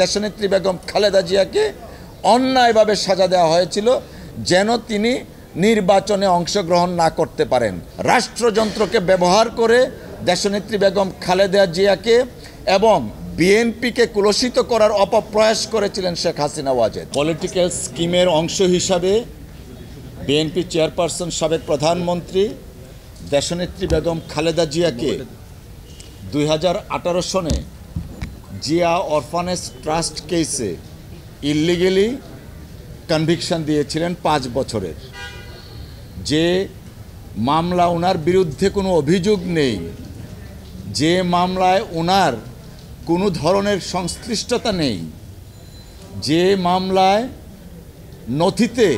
দেশনেত্রী বেগম খালেদা জিয়াকে অন্যায়ভাবে সাজা দেওয়া হয়েছিল যেন তিনি নির্বাচনে অংশগ্রহণ না করতে পারেন। রাষ্ট্রযন্ত্রকে ব্যবহার করে দেশনেত্রী বেগম খালেদা জিয়াকে এবং বিএনপিকে কুলসিত করার অপপ্রয়াস করেছিলেন শেখ হাসিনা ওয়াজেদ। পলিটিক্যাল স্কিমের অংশ হিসাবে বিএনপি চেয়ারপারসন সাবেক প্রধানমন্ত্রী দেশনেত্রী বেগম খালেদা জিয়াকে 2018 সনে জিয়া অরফানেজ ট্রাস্ট কেসে ইলিগেলি কনভিকশন দিয়েছিলেন 5 বছরের। যে মামলা ওনার বিরুদ্ধে কোনো অভিযোগ নেই, যে মামলায় ওনার কোনো ধরনের সংশ্লিষ্টতা নেই, যে মামলায় নথিতে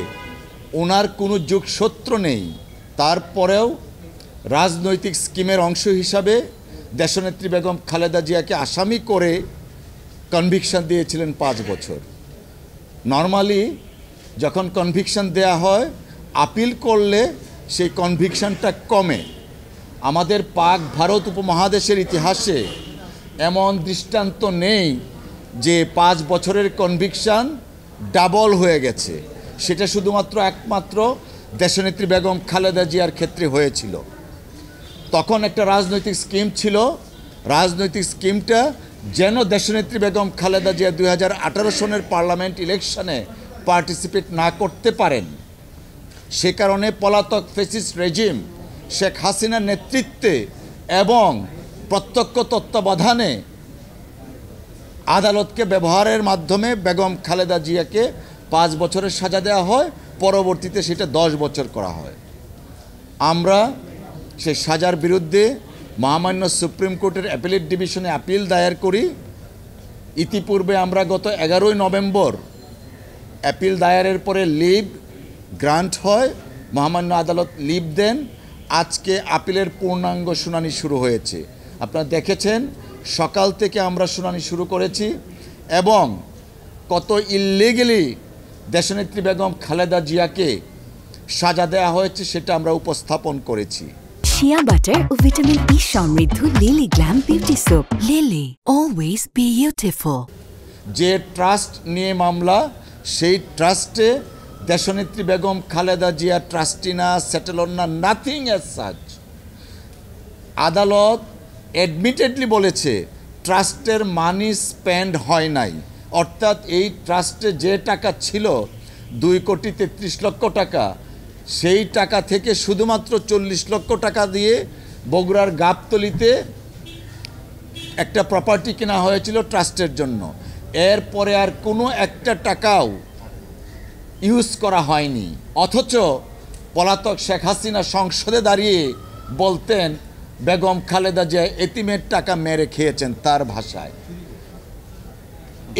ওনার কোনো যোগসূত্র নেই, তারপরেও রাজনৈতিক স্কিমের অংশ হিসাবে দেশনেত্রী বেগম খালেদা জিয়াকে আসামি করে কনভিকশন দিয়েছিলেন 5 বছর। নর্মালি যখন কনভিকশন দেয়া হয়, আপিল করলে সেই কনভিকশনটা কমে। আমাদের পাক ভারত উপমহাদেশের ইতিহাসে এমন দৃষ্টান্ত নেই যে 5 বছরের কনভিকশন ডাবল হয়ে গেছে। সেটা শুধুমাত্র একমাত্র দেশনেত্রী বেগম খালেদা জিয়ার ক্ষেত্রে হয়েছিল। তখন একটা রাজনৈতিক স্কিম ছিল, রাজনৈতিক স্কিমটা যেন দেশনেত্রী বেগম খালেদা জিয়া 2018 সনের পার্লামেন্ট ইলেকশনে পার্টিসিপেট না করতে পারেন। সে কারণে পলাতক ফ্যাসিস্ট রেজিম শেখ হাসিনার নেতৃত্বে এবং প্রত্যক্ষ তত্ত্বাবধানে আদালতকে ব্যবহারের মাধ্যমে বেগম খালেদা জিয়াকে 5 বছরের সাজা দেওয়া হয়, পরবর্তীতে সেটা 10 বছর করা হয়। আমরা সেই সাজার বিরুদ্ধে মহামান্য সুপ্রিম কোর্টের অ্যাপিলেট ডিভিশনে আপিল দায়ের করি। ইতিপূর্বে আমরা গত 11 নভেম্বর অ্যাপিল দায়েরের পরে লিভ গ্রান্ট হয়, মহামান্য আদালত লিভ দেন। আজকে আপিলের পূর্ণাঙ্গ শুনানি শুরু হয়েছে। আপনারা দেখেছেন সকাল থেকে আমরা শুনানি শুরু করেছি এবং কত ইলিগেলি দেশনেত্রী বেগম খালেদা জিয়াকে সাজা দেওয়া হয়েছে সেটা আমরা উপস্থাপন করেছি। শিয়া বাটার ও ভিটামিন ই সমৃদ্ধ lily glam beauty soap. Lily, always beautiful. যে ট্রাস্ট নিয়ে মামলা, সেই ট্রাস্টে দেশনেত্রী বেগম খালেদা জিয়া ট্রাস্টি না, সেটেলর না, নাথিং অ্যাজ সাচ। আদালত অ্যাডমিটেডলি বলেছে ট্রাস্টের মানি স্পেন্ড হয় নাই, অর্থাৎ এই ট্রাস্টে যে টাকা ছিল 2,33 লক্ষ টাকা, সেই টাকা থেকে শুধুমাত্র 40 লক্ষ টাকা দিয়ে বগুড়ার গাবতলিতে একটা প্রপার্টি কেনা হয়েছিল ট্রাস্টের জন্য। এরপরে আর কোনো একটা টাকাও ইউজ করা হয়নি। অথচ পলাতক শেখ হাসিনা সংসদে দাঁড়িয়ে বলতেন বেগম খালেদা জিয়া এতিমের টাকা মেরে খেয়েছেন, তার ভাষায়।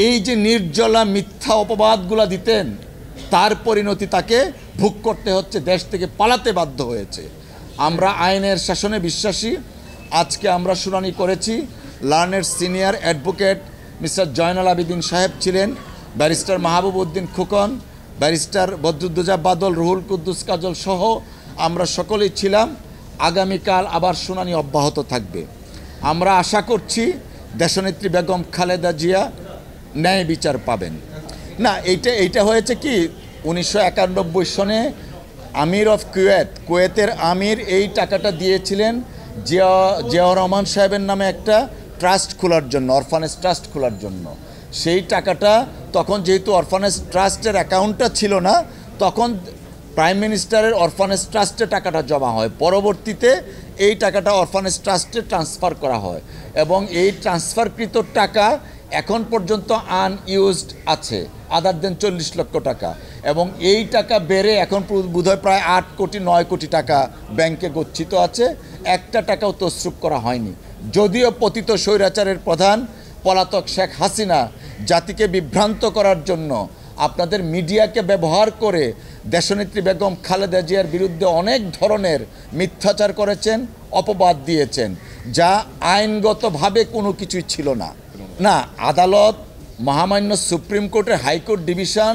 এই যে নির্জলা মিথ্যা অপবাদগুলা দিতেন, তার পরিণতি তাকে ভোগ করতে হচ্ছে, দেশ থেকে পালাতে বাধ্য হয়েছে। আমরা আইনের শাসনে বিশ্বাসী। আজকে আমরা শুনানি করেছি। লার্নের senior advocate mister Zainal Abedin সাহেব ছিলেন, ব্যারিস্টার মাহবুব উদ্দিন খোকন, ব্যারিস্টার বদরুদ্দোজা বাদল, রুহুল কুদ্দুস কাজল সহ আমরা সকলেই ছিলাম। আগামীকাল আবার শুনানি অব্যাহত থাকবে। আমরা আশা করছি দেশনেত্রী বেগম খালেদা জিয়া ন্যায় বিচার পাবেন। না, এইটা হয়েছে কি, 1991 সনে আমির অফ কুয়েতের আমির এই টাকাটা দিয়েছিলেন জিয়াউর রহমান সাহেবের নামে একটা ট্রাস্ট খোলার জন্য, অরফানেজ ট্রাস্ট খোলার জন্য। সেই টাকাটা তখন যেহেতু অরফানেজ ট্রাস্টের অ্যাকাউন্টটা ছিল না, তখন প্রাইম মিনিস্টারের অরফানেজ ট্রাস্টে টাকাটা জমা হয়। পরবর্তীতে এই টাকাটা অরফানেজ ট্রাস্টে ট্রান্সফার করা হয় এবং এই ট্রান্সফারকৃত টাকা এখন পর্যন্ত আনইউজড আছে, আদার দেন 40 লক্ষ টাকা। এবং এই টাকা বেড়ে এখন বোধহয় প্রায় 8 কোটি 9 কোটি টাকা ব্যাংকে গচ্ছিত আছে। একটা টাকাও তসরুপ করা হয়নি। যদিও পতিত স্বৈরাচারের প্রধান পলাতক শেখ হাসিনা জাতিকে বিভ্রান্ত করার জন্য আপনাদের মিডিয়াকে ব্যবহার করে দেশনেত্রী বেগম খালেদা জিয়ার বিরুদ্ধে অনেক ধরনের মিথ্যাচার করেছেন, অপবাদ দিয়েছেন, যা আইনগতভাবে কোনো কিছুই ছিল না। না, আদালত, মহামান্য সুপ্রিম কোর্টের হাইকোর্ট ডিভিশন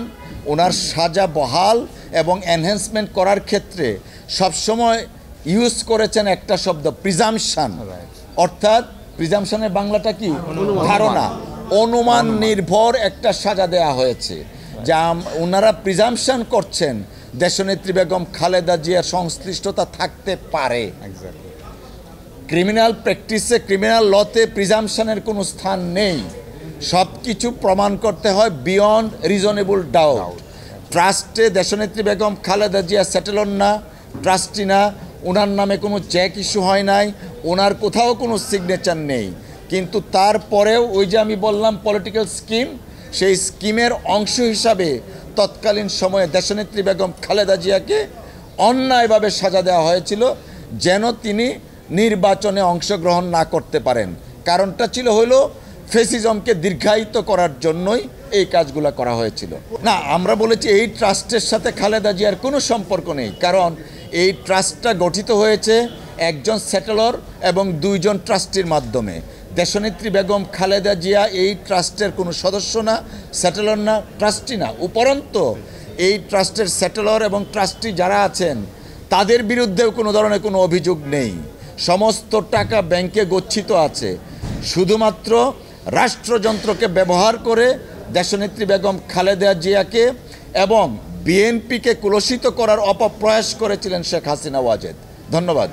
ওনার সাজা বহাল এবং এনহ্যান্সমেন্ট করার ক্ষেত্রে সবসময় ইউজ করেছেন একটা শব্দ, প্রিজাম্পশন। অর্থাৎ প্রিজাম্পশনের বাংলাটা কি? ধারণা। অনুমান নির্ভর একটা সাজা দেয়া হয়েছে, যা ওনারা প্রিজাম্পশন করছেন দেশনেত্রী বেগম খালেদা জিয়ার সংশ্লিষ্টতা থাকতে পারে। ক্রিমিনাল প্র্যাকটিসে, ক্রিমিনাল লতে প্রিজাম্পশনের কোনো স্থান নেই। সব কিছু প্রমাণ করতে হয় বিয়ন্ড রিজনেবল ডাউট। ট্রাস্টে দেশনেত্রী বেগম খালেদা জিয়া সেটেলর না, ট্রাস্টি না, ওনার নামে কোনো চেক ইস্যু হয় নাই, ওনার কোথাও কোনো সিগনেচার নেই। কিন্তু তারপরেও ওই যে আমি বললাম পলিটিক্যাল স্কিম, সেই স্কিমের অংশ হিসাবে তৎকালীন সময়ে দেশনেত্রী বেগম খালেদা জিয়াকে অন্যায়ভাবে সাজা দেওয়া হয়েছিল যেন তিনি নির্বাচনে অংশগ্রহণ না করতে পারেন। কারণটা ছিল হলো ফেসিজমকে দীর্ঘায়িত করার জন্যই এই কাজগুলো করা হয়েছিল। না, আমরা বলেছি এই ট্রাস্টের সাথে খালেদা জিয়ার কোনো সম্পর্ক নেই, কারণ এই ট্রাস্টটা গঠিত হয়েছে একজন সেটেলর এবং 2 জন ট্রাস্টির মাধ্যমে। দেশনেত্রী বেগম খালেদা জিয়া এই ট্রাস্টের কোনো সদস্য না, সেটেলর না, ট্রাস্টি না। উপরন্তু এই ট্রাস্টের সেটেলর এবং ট্রাস্টি যারা আছেন তাদের বিরুদ্ধেও কোনো ধরনের কোনো অভিযোগ নেই। সমস্ত টাকা ব্যাংকে গচ্ছিত আছে। শুধুমাত্র রাষ্ট্রযন্ত্রকে ব্যবহার করে দেশনেত্রী বেগম খালেদা জিয়াকে এবং বিএনপিকে কুলসিত করার অপপ্রয়াস করেছিলেন শেখ হাসিনা ওয়াজেদ। ধন্যবাদ।